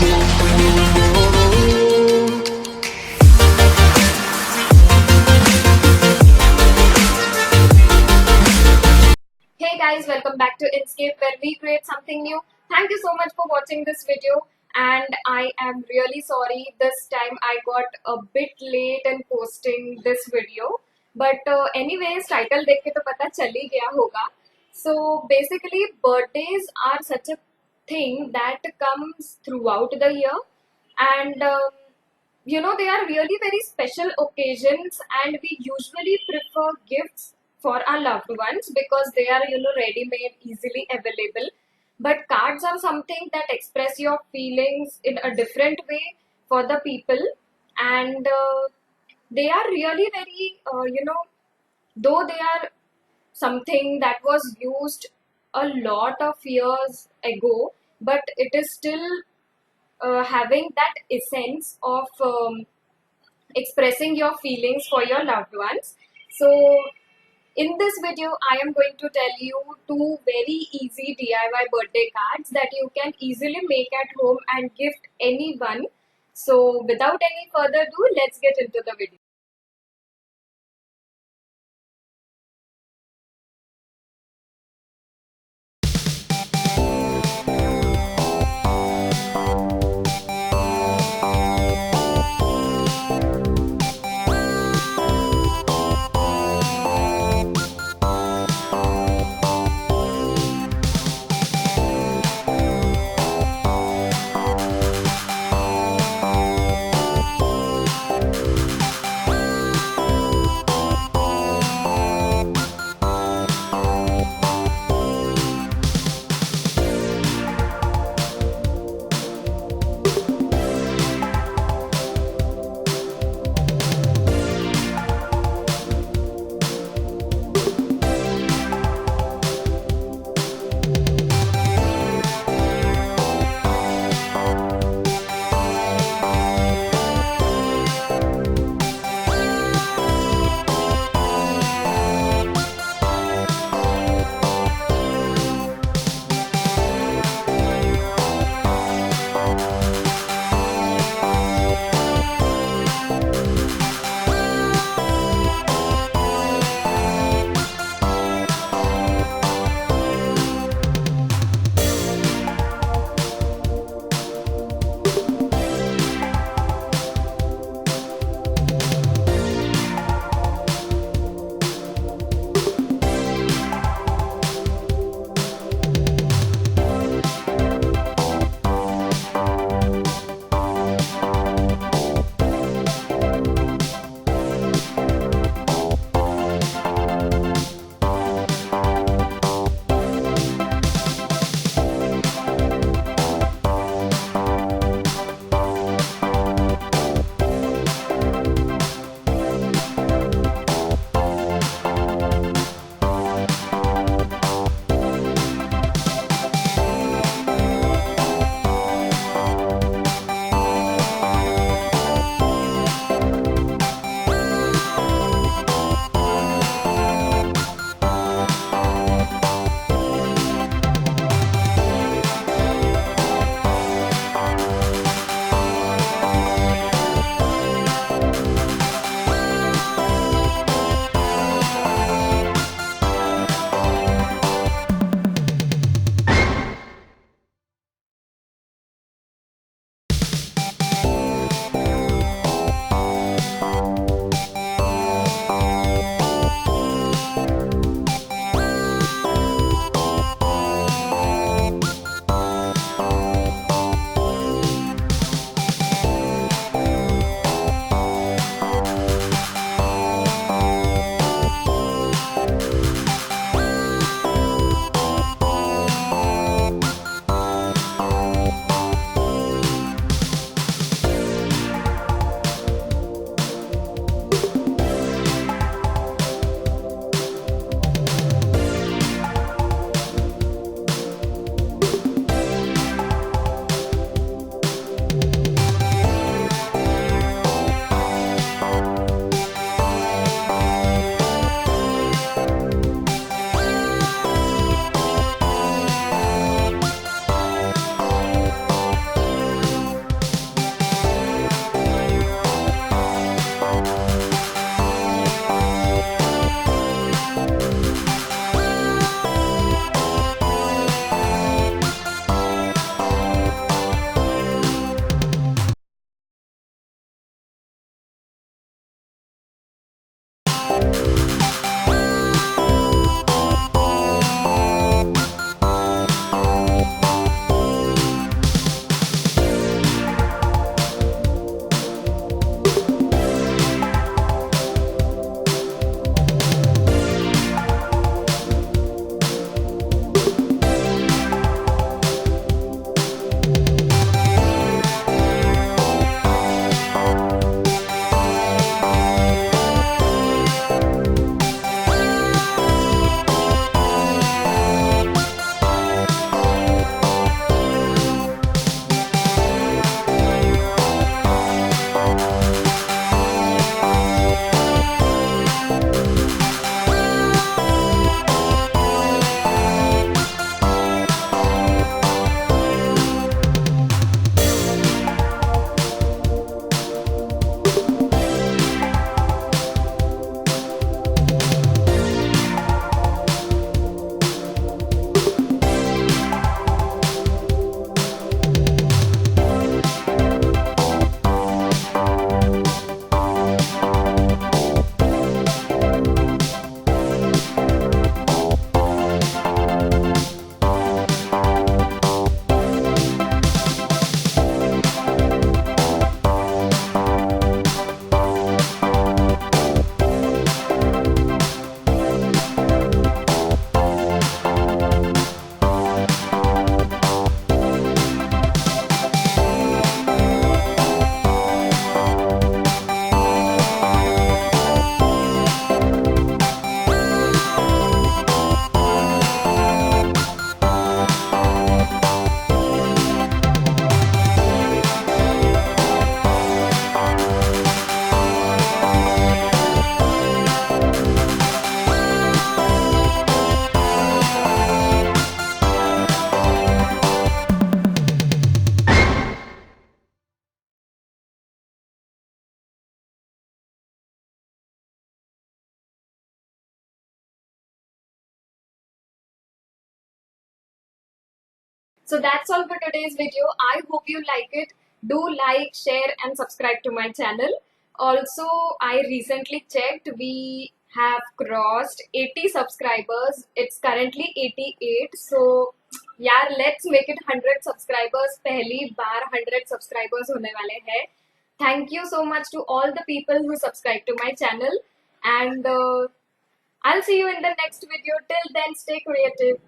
Hey guys, welcome back to Inscape where we create something new. Thank you so much for watching this video, and I am really sorry this time I got a bit late in posting this video. But anyways, title देख के तो पता चल ही गया होगा. So basically birthdays are such a thing that comes throughout the year, and they are really very special occasions, and we usually prefer gifts for our loved ones because they are ready made, easily available. But cards are something that express your feelings in a different way for the people, and they are really very though they are something that was used a lot of years ago, but it is still having that essence of expressing your feelings for your loved ones. So in this video, I am going to tell you two very easy DIY birthday cards that you can easily make at home and gift anyone. So without any further ado, let's get into the video. So that's all for today's video. I hope you like it. Do like, share, and subscribe to my channel. Also, I recently checked, we have crossed 80 subscribers. It's currently 88. So यार, let's make it 100 subscribers. पहली बार 100 subscribers होने वाले हैं. Thank you so much to all the people who subscribe to my channel. And I'll see you in the next video. Till then, stay creative.